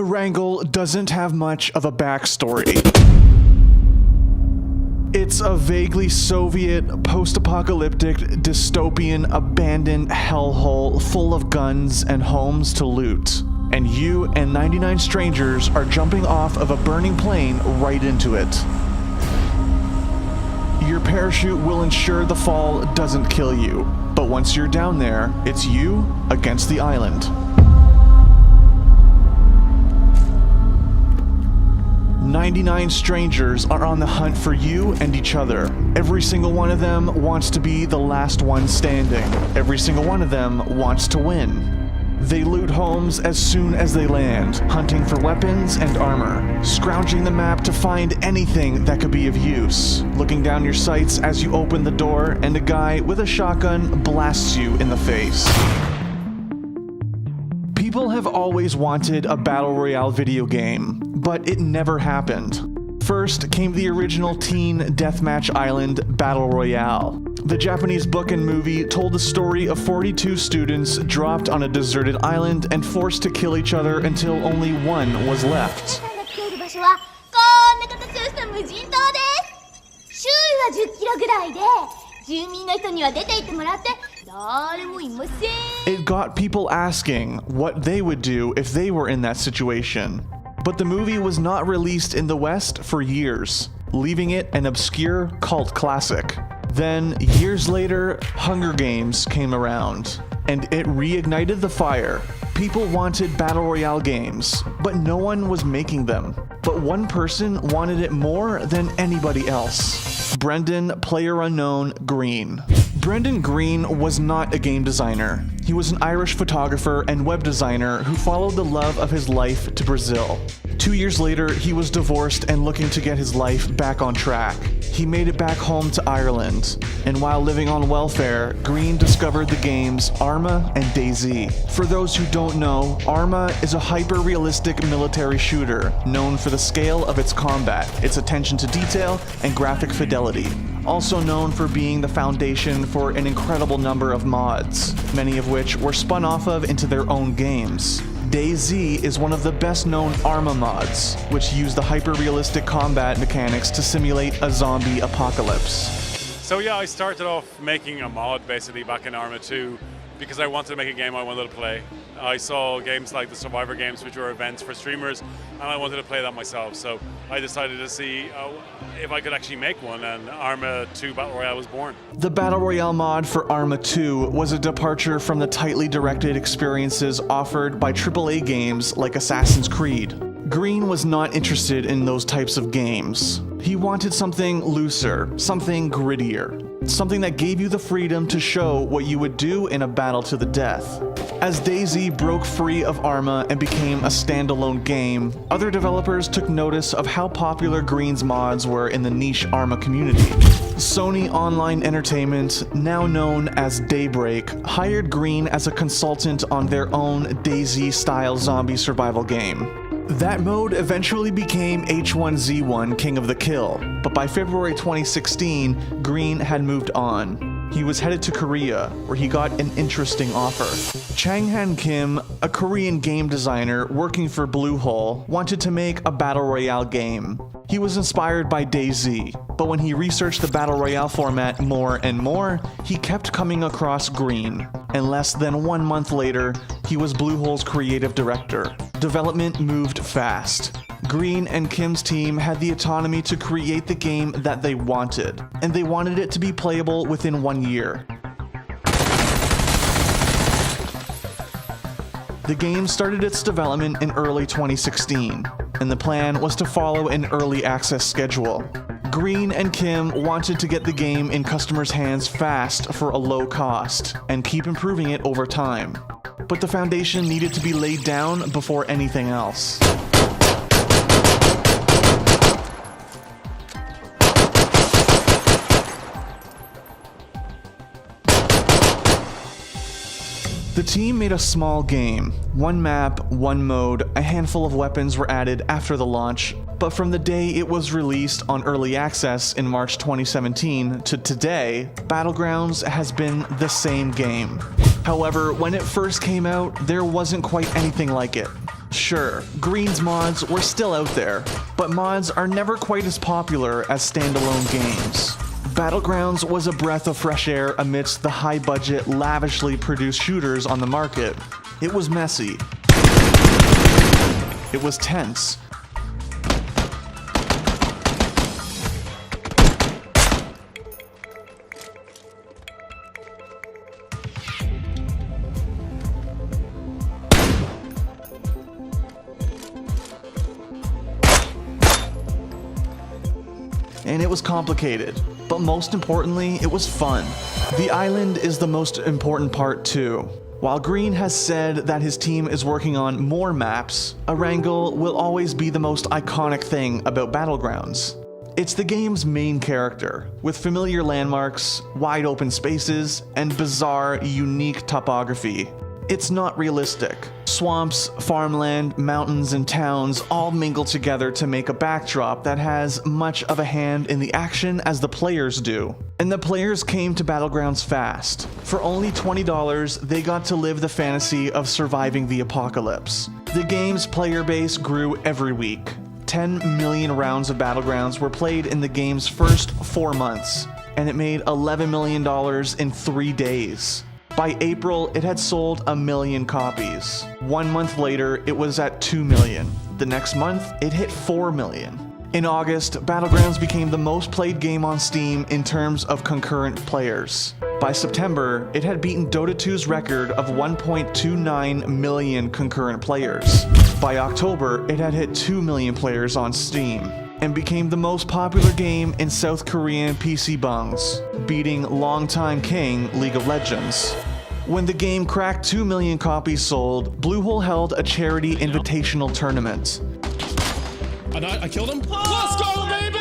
Erangel doesn't have much of a backstory. It's a vaguely Soviet, post-apocalyptic, dystopian, abandoned hellhole full of guns and homes to loot. And you and 99 strangers are jumping off of a burning plane right into it. Your parachute will ensure the fall doesn't kill you, but once you're down there, it's you against the island. 99 strangers are on the hunt for you and each other. Every single one of them wants to be the last one standing. Every single one of them wants to win. They loot homes as soon as they land, hunting for weapons and armor, scrounging the map to find anything that could be of use, looking down your sights as you open the door and a guy with a shotgun blasts you in the face. People have always wanted a battle royale video game, but it never happened. First came the original Teen Deathmatch Island Battle Royale. The Japanese book and movie told the story of 42 students dropped on a deserted island and forced to kill each other until only one was left. It got people asking what they would do if they were in that situation. But the movie was not released in the West for years, leaving it an obscure cult classic. Then, years later, Hunger Games came around, and it reignited the fire. People wanted battle royale games, but no one was making them. But one person wanted it more than anybody else. Brendan PlayerUnknown Green. Brendan Green was not a game designer. He was an Irish photographer and web designer who followed the love of his life to Brazil. 2 years later, he was divorced and looking to get his life back on track. He made it back home to Ireland, and while living on welfare, Green discovered the games Arma and DayZ. For those who don't know, Arma is a hyper-realistic military shooter known for the scale of its combat, its attention to detail, and graphic fidelity. Also known for being the foundation for an incredible number of mods, many of which were spun off of into their own games. DayZ is one of the best-known Arma mods, which use the hyper-realistic combat mechanics to simulate a zombie apocalypse. So yeah, I started off making a mod basically back in Arma 2 because I wanted to make a game I wanted to play. I saw games like the Survivor games, which were events for streamers, and I wanted to play that myself. So I decided to see if I could actually make one, and Arma 2 Battle Royale was born. The Battle Royale mod for Arma 2 was a departure from the tightly directed experiences offered by AAA games like Assassin's Creed. Green was not interested in those types of games. He wanted something looser, something grittier, something that gave you the freedom to show what you would do in a battle to the death. As DayZ broke free of Arma and became a standalone game, other developers took notice of how popular Green's mods were in the niche Arma community. Sony Online Entertainment, now known as Daybreak, hired Green as a consultant on their own DayZ-style zombie survival game. That mode eventually became H1Z1 King of the Kill, but by February 2016, Green had moved on. He was headed to Korea, where he got an interesting offer. Chang-Han Kim, a Korean game designer working for Bluehole, wanted to make a battle royale game. He was inspired by DayZ, but when he researched the battle royale format more and more, he kept coming across Green. And less than 1 month later, he was Bluehole's creative director. Development moved fast. Green and Kim's team had the autonomy to create the game that they wanted, and they wanted it to be playable within 1 year. The game started its development in early 2016, and the plan was to follow an early access schedule. Green and Kim wanted to get the game in customers' hands fast for a low cost, and keep improving it over time. But the foundation needed to be laid down before anything else. The team made a small game. One map, one mode, a handful of weapons were added after the launch, but from the day it was released on early access in March 2017 to today, Battlegrounds has been the same game. However, when it first came out, there wasn't quite anything like it. Sure, Green's mods were still out there, but mods are never quite as popular as standalone games. Battlegrounds was a breath of fresh air amidst the high-budget, lavishly produced shooters on the market. It was messy. It was tense. And it was complicated, but most importantly, it was fun. The island is the most important part too. While Green has said that his team is working on more maps, Erangel will always be the most iconic thing about Battlegrounds. It's the game's main character, with familiar landmarks, wide open spaces, and bizarre, unique topography. It's not realistic. Swamps, farmland, mountains, and towns all mingle together to make a backdrop that has much of a hand in the action as the players do. And the players came to Battlegrounds fast. For only $20, they got to live the fantasy of surviving the apocalypse. The game's player base grew every week. 10 million rounds of Battlegrounds were played in the game's first 4 months, and it made $11 million in 3 days. By April, it had sold 1 million copies. 1 month later, it was at 2 million. The next month, it hit 4 million. In August, Battlegrounds became the most played game on Steam in terms of concurrent players. By September, it had beaten Dota 2's record of 1.29 million concurrent players. By October, it had hit 2 million players on Steam, and became the most popular game in South Korean PC bungs, beating longtime king League of Legends. When the game cracked 2 million copies sold, Bluehole held a charity invitational tournament. I killed him? Let's go, baby!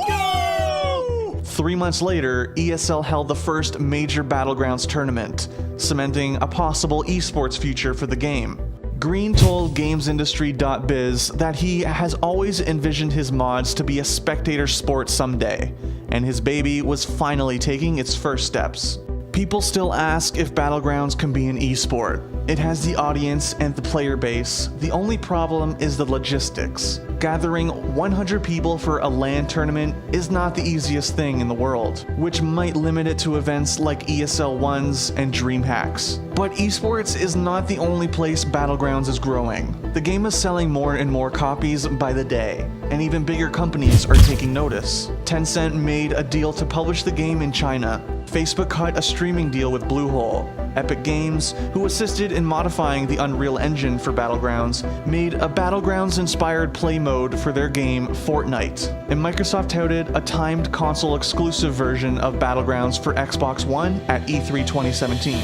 Woo! 3 months later, ESL held the first major Battlegrounds tournament, cementing a possible esports future for the game. Green told GamesIndustry.biz that he has always envisioned his mods to be a spectator sport someday, and his baby was finally taking its first steps. People still ask if Battlegrounds can be an esport. It has the audience and the player base. The only problem is the logistics. Gathering 100 people for a LAN tournament is not the easiest thing in the world, which might limit it to events like ESL 1s and DreamHacks. But esports is not the only place Battlegrounds is growing. The game is selling more and more copies by the day, and even bigger companies are taking notice. Tencent made a deal to publish the game in China. Facebook cut a streaming deal with Bluehole. Epic Games, who assisted in modifying the Unreal Engine for Battlegrounds, made a Battlegrounds-inspired play mode for their game Fortnite. And Microsoft touted a timed console-exclusive version of Battlegrounds for Xbox One at E3 2017.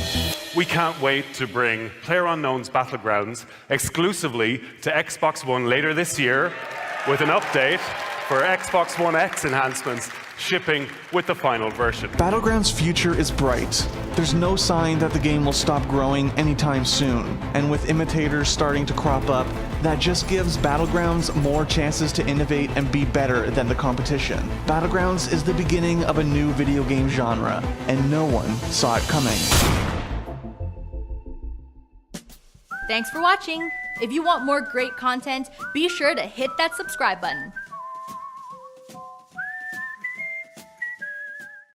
We can't wait to bring PlayerUnknown's Battlegrounds exclusively to Xbox One later this year, with an update for Xbox One X enhancements shipping with the final version. Battlegrounds' future is bright. There's no sign that the game will stop growing anytime soon, and with imitators starting to crop up, that just gives Battlegrounds more chances to innovate and be better than the competition. Battlegrounds is the beginning of a new video game genre, and no one saw it coming. Thanks for watching. If you want more great content, be sure to hit that subscribe button.